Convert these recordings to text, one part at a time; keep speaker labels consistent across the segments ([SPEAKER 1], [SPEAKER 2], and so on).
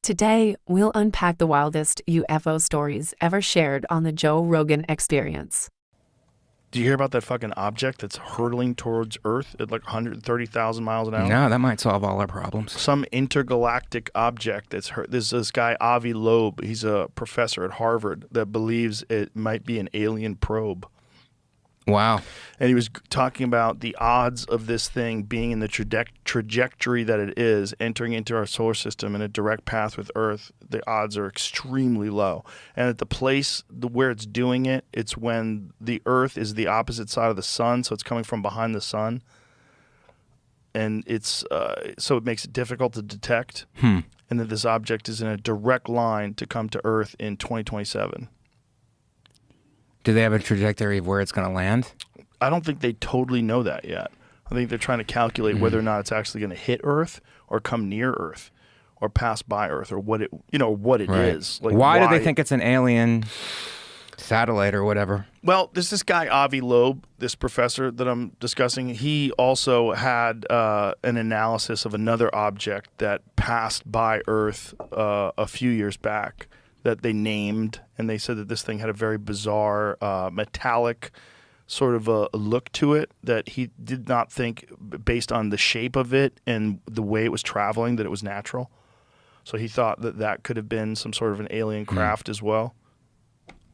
[SPEAKER 1] Today, we'll unpack the wildest UFO stories ever shared on the Joe Rogan Experience.
[SPEAKER 2] Do you hear about that fucking object that's hurtling towards Earth at like 130,000 miles an hour?
[SPEAKER 3] No, that might solve all our problems.
[SPEAKER 2] Some intergalactic object that's hurt. There's this guy, Avi Loeb. He's a professor at Harvard that believes it might be an alien probe.
[SPEAKER 3] Wow.
[SPEAKER 2] And he was talking about the odds of this thing being in the trajectory that it is, entering into our solar system in a direct path with Earth. The odds are extremely low. And at the place where it's doing it, it's when the Earth is the opposite side of the sun, so it's coming from behind the sun. And it's so it makes it difficult to detect. And that this object is in a direct line to come to Earth in 2027.
[SPEAKER 3] Do they have a trajectory of where it's going to land?
[SPEAKER 2] I don't think they totally know that yet. I think they're trying to calculate whether or not it's actually going to hit Earth or come near Earth or pass by Earth or what it, what it is. Like
[SPEAKER 3] why do they think it's an alien satellite or whatever?
[SPEAKER 2] Well, there's this guy, Avi Loeb, this professor that I'm discussing. He also had an analysis of another object that passed by Earth a few years back that they named, and they said that this thing had a very bizarre metallic sort of a look to it that he did not think, based on the shape of it and the way it was traveling, that it was natural. So he thought that that could have been some sort of an alien craft as well.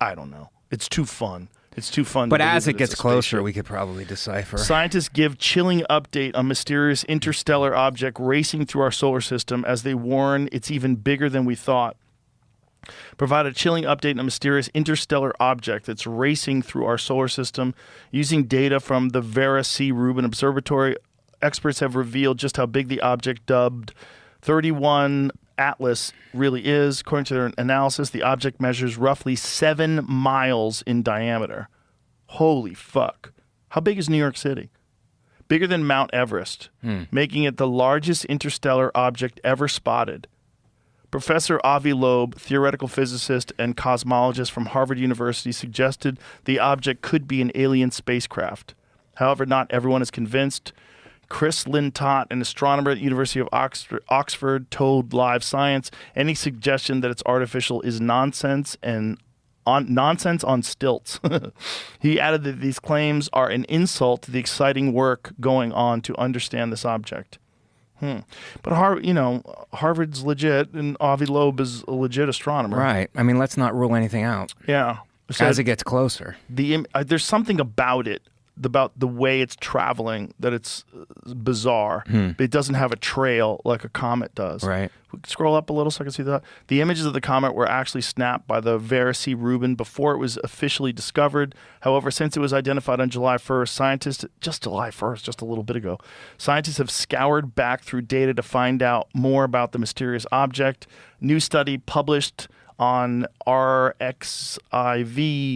[SPEAKER 2] I don't know. It's too fun. It's too fun.
[SPEAKER 3] But as it gets closer, we could probably decipher.
[SPEAKER 2] Scientists give chilling update on mysterious interstellar object racing through our solar system as they warn it's even bigger than we thought. Provide a chilling update on a mysterious interstellar object that's racing through our solar system. Using data from the Vera C. Rubin Observatory, experts have revealed just how big the object dubbed 31 Atlas really is. According to their analysis, the object measures roughly 7 miles in diameter. Holy fuck. How big is New York City? Bigger than Mount Everest, making it the largest interstellar object ever spotted. Professor Avi Loeb, theoretical physicist and cosmologist from Harvard University, suggested the object could be an alien spacecraft. However, not everyone is convinced. Chris Lintott, an astronomer at the University of Oxford, told Live Science any suggestion that it's artificial is nonsense on stilts. He added that these claims are an insult to the exciting work going on to understand this object. But Harvard's legit, and Avi Loeb is a legit astronomer.
[SPEAKER 3] Right. I mean, let's not rule anything out.
[SPEAKER 2] Yeah.
[SPEAKER 3] As it gets closer.
[SPEAKER 2] There's something about it, about the way it's traveling, that it's bizarre. But it doesn't have a trail like a comet does.
[SPEAKER 3] Right.
[SPEAKER 2] We can scroll up a little so I can see that. The images of the comet were actually snapped by the Vera C. Rubin before it was officially discovered. However, since it was identified on July 1st, just a little bit ago, scientists have scoured back through data to find out more about the mysterious object. New study published on RXIV,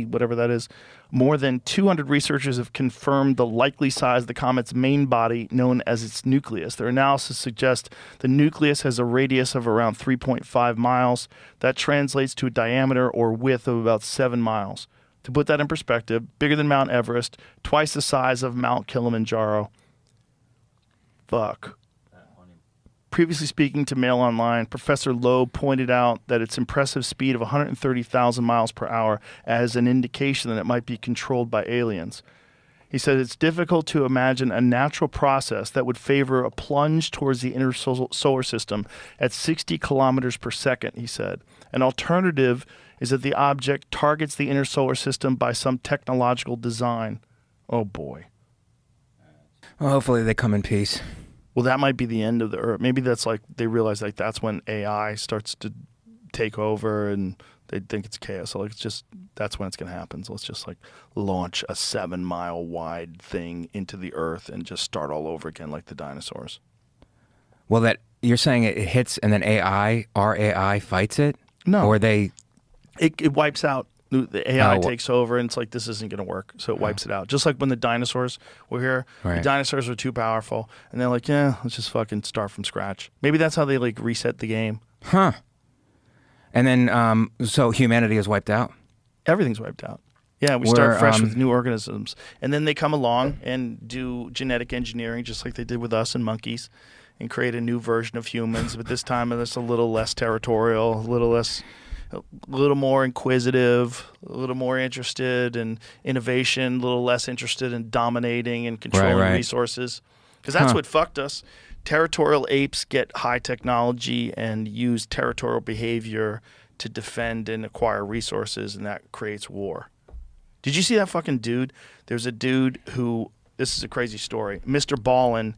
[SPEAKER 2] whatever that is. More than 200 researchers have confirmed the likely size of the comet's main body, known as its nucleus. Their analysis suggests the nucleus has a radius of around 3.5 miles. That translates to a diameter or width of about 7 miles. To put that in perspective, bigger than Mount Everest, twice the size of Mount Kilimanjaro. Fuck. Previously speaking to Mail Online, Professor Loeb pointed out that its impressive speed of 130,000 miles per hour as an indication that it might be controlled by aliens. He said it's difficult to imagine a natural process that would favor a plunge towards the inner solar system at 60 kilometers per second, he said. An alternative is that the object targets the inner solar system by some technological design. Oh boy.
[SPEAKER 3] Well, hopefully they come in peace.
[SPEAKER 2] Well, that might be the end of the Earth. Maybe that's like they realize like that's when AI starts to take over and they think it's chaos. So like that's when it's gonna happen. So let's just like launch a 7-mile wide thing into the Earth and just start all over again like the dinosaurs.
[SPEAKER 3] Well, that you're saying it hits and then our AI fights it?
[SPEAKER 2] No.
[SPEAKER 3] Or
[SPEAKER 2] it wipes out. The AI takes over, and it's like, this isn't going to work, so it wipes it out. Just like when the dinosaurs were here, the dinosaurs were too powerful, and they're like, yeah, let's just fucking start from scratch. Maybe that's how they like reset the game.
[SPEAKER 3] Huh. And then, so humanity is wiped out?
[SPEAKER 2] Everything's wiped out. Yeah, we start fresh with new organisms. And then they come along and do genetic engineering, just like they did with us and monkeys. and create a new version of humans, but this time it's a little less territorial, a little more inquisitive, a little more interested in innovation, a little less interested in dominating and controlling resources. Because that's what fucked us. Territorial apes get high technology and use territorial behavior to defend and acquire resources, and that creates war. Did you see that fucking dude? There's a dude who, this is a crazy story, Mr. Ballin,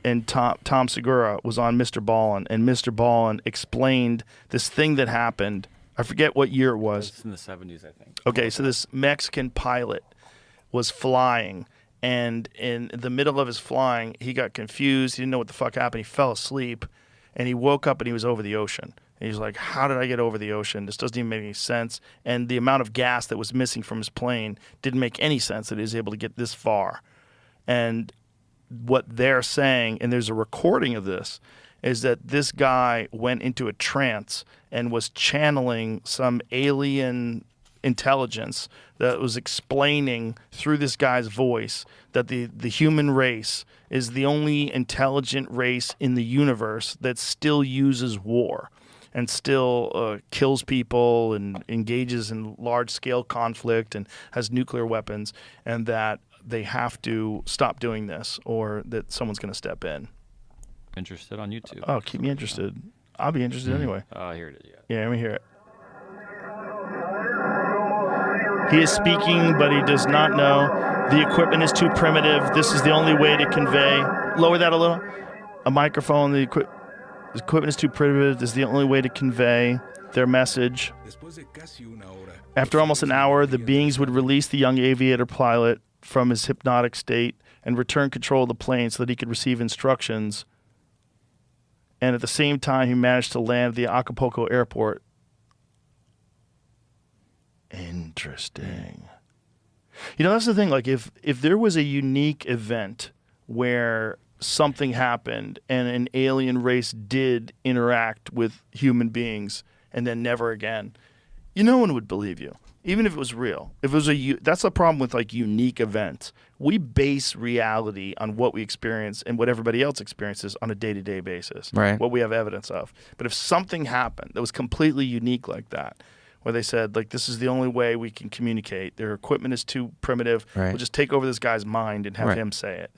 [SPEAKER 2] and Tom Segura was on Mr. Ballin, and Mr. Ballin explained this thing that happened. I forget what year it was.
[SPEAKER 4] It's in the 70s, I think.
[SPEAKER 2] Okay, so this Mexican pilot was flying, and in the middle of his flying, he got confused. He didn't know what the fuck happened. He fell asleep, and he woke up, and he was over the ocean. And he's like, how did I get over the ocean? This doesn't even make any sense. And the amount of gas that was missing from his plane didn't make any sense that he was able to get this far. And what they're saying, and there's a recording of this, is that this guy went into a trance and was channeling some alien intelligence that was explaining through this guy's voice that the human race is the only intelligent race in the universe that still uses war and still kills people and engages in large-scale conflict and has nuclear weapons, and that they have to stop doing this or that someone's going to step in.
[SPEAKER 4] Interested on YouTube.
[SPEAKER 2] Oh, keep me interested. I'll be interested anyway.
[SPEAKER 4] Here it is.
[SPEAKER 2] Yeah, let me hear it. He is speaking, but he does not know. The equipment is too primitive. This is the only way to convey. Lower that a little. A microphone. The equipment is too primitive. This is the only way to convey their message. After almost an hour, the beings would release the young aviator pilot from his hypnotic state and return control of the plane so that he could receive instructions. And at the same time, he managed to land at the Acapulco airport. Interesting. You know, that's the thing. Like, if there was a unique event where something happened and an alien race did interact with human beings and then never again, no one would believe you, even if it was real. If it was that's the problem with like unique events. We base reality on what we experience and what everybody else experiences on a day-to-day basis.
[SPEAKER 3] Right.
[SPEAKER 2] What we have evidence of. But if something happened that was completely unique like that, where they said, like, this is the only way we can communicate. Their equipment is too primitive.
[SPEAKER 3] Right.
[SPEAKER 2] We'll just take over this guy's mind and have him say it.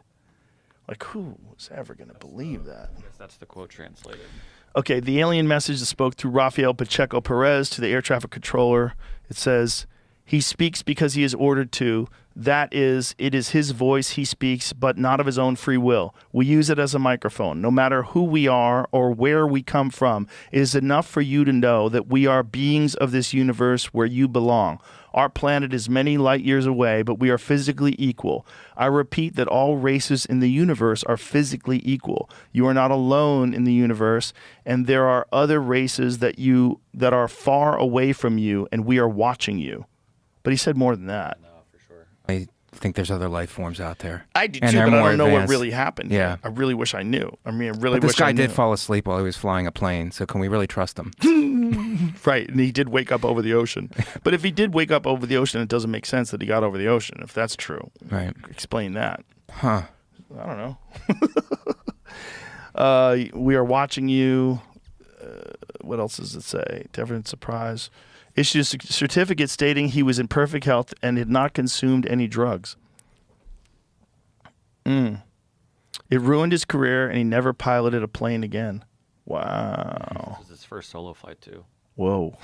[SPEAKER 2] Like, who was ever going to believe that?
[SPEAKER 4] I guess that's the quote translated.
[SPEAKER 2] Okay, the alien message that spoke through Rafael Pacheco Perez to the air traffic controller, it says, he speaks because he is ordered to. That is, it is his voice he speaks, but not of his own free will. We use it as a microphone. No matter who we are or where we come from, it is enough for you to know that we are beings of this universe where you belong. Our planet is many light years away, but we are physically equal. I repeat that all races in the universe are physically equal. You are not alone in the universe, and there are other races that are far away from you, and we are watching you. But he said more than that.
[SPEAKER 4] No, for sure.
[SPEAKER 3] I think there's other life forms out there.
[SPEAKER 2] I do
[SPEAKER 3] And
[SPEAKER 2] too,
[SPEAKER 3] they're
[SPEAKER 2] but I
[SPEAKER 3] more
[SPEAKER 2] don't know what
[SPEAKER 3] advanced.
[SPEAKER 2] really happened.
[SPEAKER 3] Yeah.
[SPEAKER 2] I really wish I knew. I mean, I really
[SPEAKER 3] But this
[SPEAKER 2] wish I
[SPEAKER 3] guy
[SPEAKER 2] knew.
[SPEAKER 3] did fall asleep while he was flying a plane, so can we really trust him?
[SPEAKER 2] Right, and he did wake up over the ocean. But if he did wake up over the ocean, it doesn't make sense that he got over the ocean, if that's true.
[SPEAKER 3] Right.
[SPEAKER 2] Explain that.
[SPEAKER 3] Huh.
[SPEAKER 2] I don't know. We are watching you. What else does it say? To everyone's surprise. Issued a certificate stating he was in perfect health and had not consumed any drugs. It ruined his career, and he never piloted a plane again. Wow.
[SPEAKER 4] This is his first solo flight, too.
[SPEAKER 2] Whoa.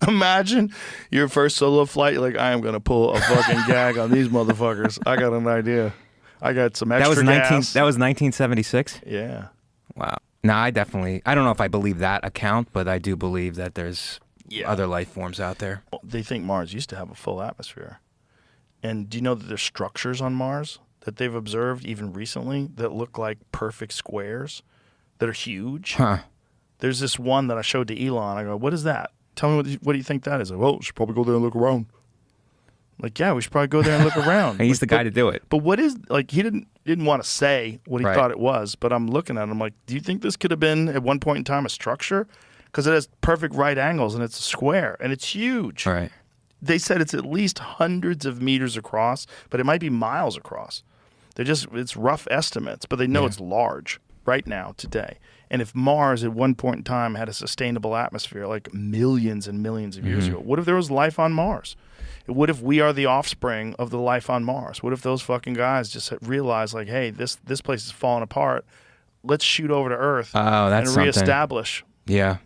[SPEAKER 2] Imagine your first solo flight. You're like, I am going to pull a fucking gag on these motherfuckers. I got an idea. I got some extra gas.
[SPEAKER 3] That was 1976?
[SPEAKER 2] Yeah.
[SPEAKER 3] Wow. No, I don't know if I believe that account, but I do believe that there's other life forms out there.
[SPEAKER 2] They think Mars used to have a full atmosphere. And do you know that there's structures on Mars that they've observed even recently that look like perfect squares that are huge?
[SPEAKER 3] Huh.
[SPEAKER 2] There's this one that I showed to Elon. I go, what is that? Tell me what do you think that is? Like, well, we should probably go there and look around. Like, yeah, we should probably go there and look around.
[SPEAKER 3] He's the guy to do it.
[SPEAKER 2] But what is, like, he didn't want to say what he thought it was, but I'm looking at him like, do you think this could have been at one point in time a structure? Because it has perfect right angles and it's a square and it's huge.
[SPEAKER 3] Right.
[SPEAKER 2] They said it's at least hundreds of meters across, but it might be miles across. It's rough estimates, but they know it's large right now today. And if Mars at one point in time had a sustainable atmosphere like millions and millions of years ago, what if there was life on Mars? What if we are the offspring of the life on Mars? What if those fucking guys just realized, like, hey, this place is falling apart. Let's shoot over to Earth and reestablish.
[SPEAKER 3] Yeah.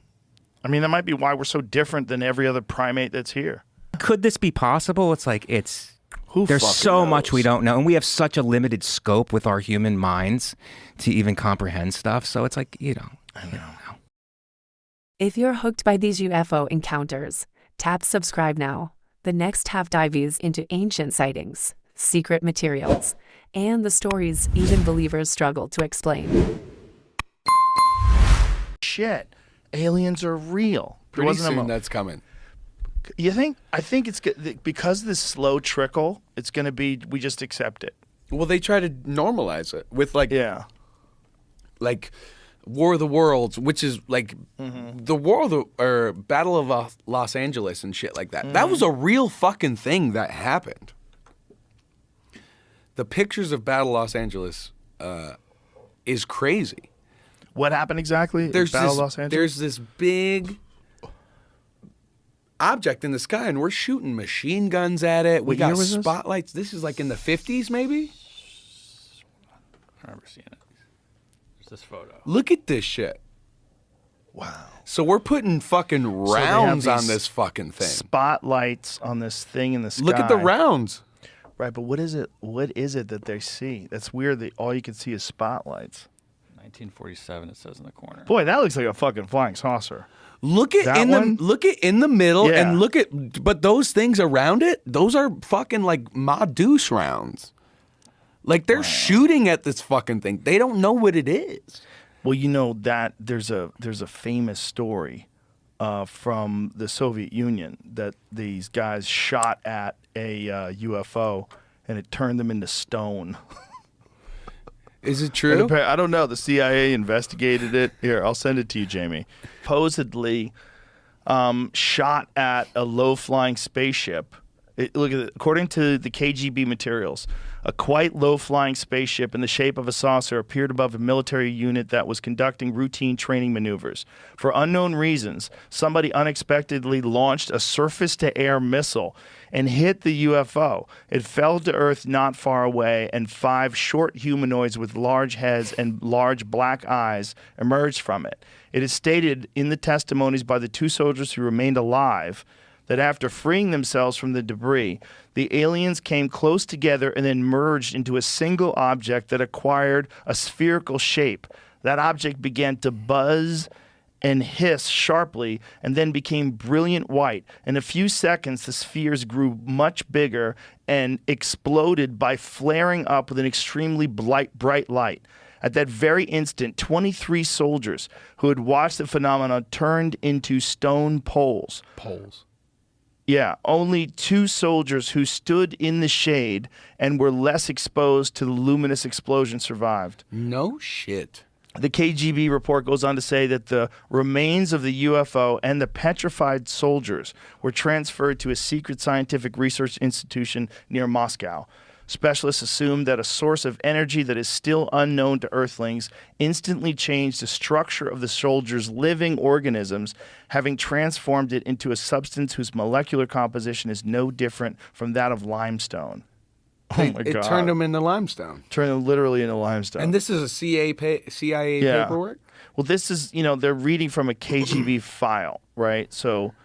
[SPEAKER 2] I mean, that might be why we're so different than every other primate that's here.
[SPEAKER 3] Could this be possible? It's like there's
[SPEAKER 2] fucking
[SPEAKER 3] so much
[SPEAKER 2] knows?
[SPEAKER 3] we don't know, and we have such a limited scope with our human minds to even comprehend stuff. So it's like, I don't know.
[SPEAKER 1] If you're hooked by these UFO encounters, tap subscribe now. The next half dives into ancient sightings, secret materials, and the stories even believers struggle to explain.
[SPEAKER 2] Shit, aliens are real.
[SPEAKER 5] Pretty soon that's coming.
[SPEAKER 2] You think? I think it's because of this slow trickle. It's going to be. We just accept it.
[SPEAKER 5] Well, they try to normalize it with like War of the Worlds, which is like the or Battle of Los Angeles and shit like that. That was a real fucking thing that happened. The pictures of Battle Los Angeles is crazy.
[SPEAKER 2] What happened exactly?
[SPEAKER 5] There's
[SPEAKER 2] Battle of Los Angeles?
[SPEAKER 5] There's this big object in the sky, and we're shooting machine guns at it. We got spotlights. This is like in the 50s, maybe?
[SPEAKER 4] I remember seeing it. There's this photo.
[SPEAKER 5] Look at this shit.
[SPEAKER 2] Wow.
[SPEAKER 5] So we're putting fucking rounds on this fucking thing.
[SPEAKER 2] Spotlights on this thing in the sky.
[SPEAKER 5] Look at the rounds.
[SPEAKER 2] Right, but what is it? What is it that they see? That's weird that all you can see is spotlights.
[SPEAKER 4] 1947, it says in the corner.
[SPEAKER 2] Boy, that looks like a fucking flying saucer.
[SPEAKER 5] Look at in the middle and look at but those things around it, those are fucking like Ma Deuce rounds. Like they're shooting at this fucking thing. They don't know what it is.
[SPEAKER 2] Well, you know that there's a famous story from the Soviet Union that these guys shot at a UFO and it turned them into stone.
[SPEAKER 5] Is it true?
[SPEAKER 2] I don't know. The CIA investigated it. Here, I'll send it to you, Jamie. Supposedly shot at a low-flying spaceship. Look at it. According to the KGB materials, a quite low-flying spaceship in the shape of a saucer appeared above a military unit that was conducting routine training maneuvers. For unknown reasons, somebody unexpectedly launched a surface-to-air missile and hit the UFO. It fell to Earth not far away, and 5 short humanoids with large heads and large black eyes emerged from it. It is stated in the testimonies by the 2 soldiers who remained alive that after freeing themselves from the debris, the aliens came close together and then merged into a single object that acquired a spherical shape. That object began to buzz and hiss sharply and then became brilliant white. In a few seconds, the spheres grew much bigger and exploded by flaring up with an extremely bright light. At that very instant, 23 soldiers who had watched the phenomenon turned into stone poles.
[SPEAKER 5] Poles.
[SPEAKER 2] Yeah, only 2 soldiers who stood in the shade and were less exposed to the luminous explosion survived.
[SPEAKER 5] No shit.
[SPEAKER 2] The KGB report goes on to say that the remains of the UFO and the petrified soldiers were transferred to a secret scientific research institution near Moscow. Specialists assume that a source of energy that is still unknown to Earthlings instantly changed the structure of the soldiers' living organisms, having transformed it into a substance whose molecular composition is no different from that of limestone. Oh my God.
[SPEAKER 5] It turned them into limestone.
[SPEAKER 2] Turned them literally into limestone.
[SPEAKER 5] And this is a CIA paperwork?
[SPEAKER 2] Well, this is, they're reading from a KGB file, right? So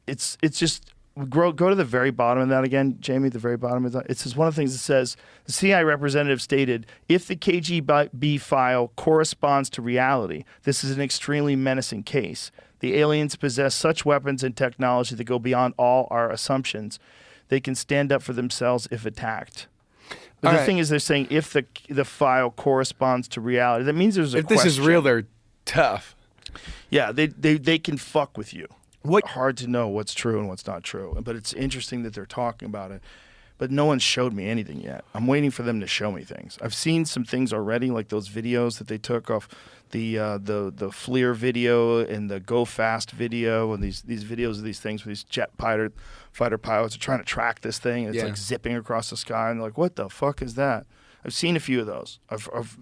[SPEAKER 2] it's just... Go to the very bottom of that again, Jamie, the very bottom of that. It says one of the things that says, the CIA representative stated, if the KGB file corresponds to reality, this is an extremely menacing case. The aliens possess such weapons and technology that go beyond all our assumptions. They can stand up for themselves if attacked. But the thing is, they're saying if the file corresponds to reality, that means there's a question.
[SPEAKER 5] If this is real, they're tough.
[SPEAKER 2] Yeah, they can fuck with you. Hard to know what's true and what's not true, but it's interesting that they're talking about it. but no one showed me anything yet. I'm waiting for them to show me things. I've seen some things already, like those videos that they took off the FLIR video and the Go Fast video, and these videos of these things where these fighter pilots are trying to track this thing, and it's like zipping across the sky, and they're like, what the fuck is that? I've seen a few of those. I've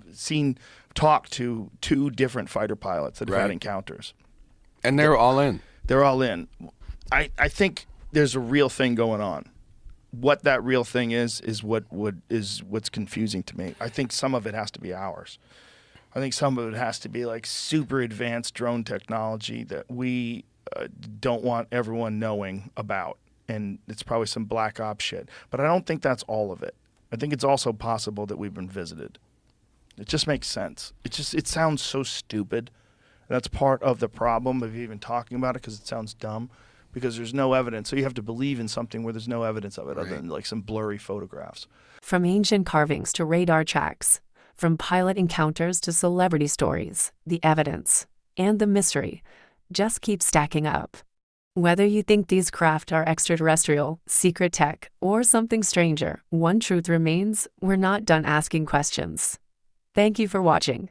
[SPEAKER 2] talked to 2 different fighter pilots that have had encounters.
[SPEAKER 5] And they're all in.
[SPEAKER 2] They're all in. I think there's a real thing going on. What that real thing is what's confusing to me. I think some of it has to be ours. I think some of it has to be like super advanced drone technology that we don't want everyone knowing about. And it's probably some black ops shit. But I don't think that's all of it. I think it's also possible that we've been visited. It just makes sense. It sounds so stupid. That's part of the problem of even talking about it, because it sounds dumb, because there's no evidence. So you have to believe in something where there's no evidence of it other than like some blurry photographs.
[SPEAKER 1] From ancient carvings to radar tracks, from pilot encounters to celebrity stories, the evidence and the mystery just keep stacking up. Whether you think these craft are extraterrestrial, secret tech, or something stranger, one truth remains: we're not done asking questions. Thank you for watching.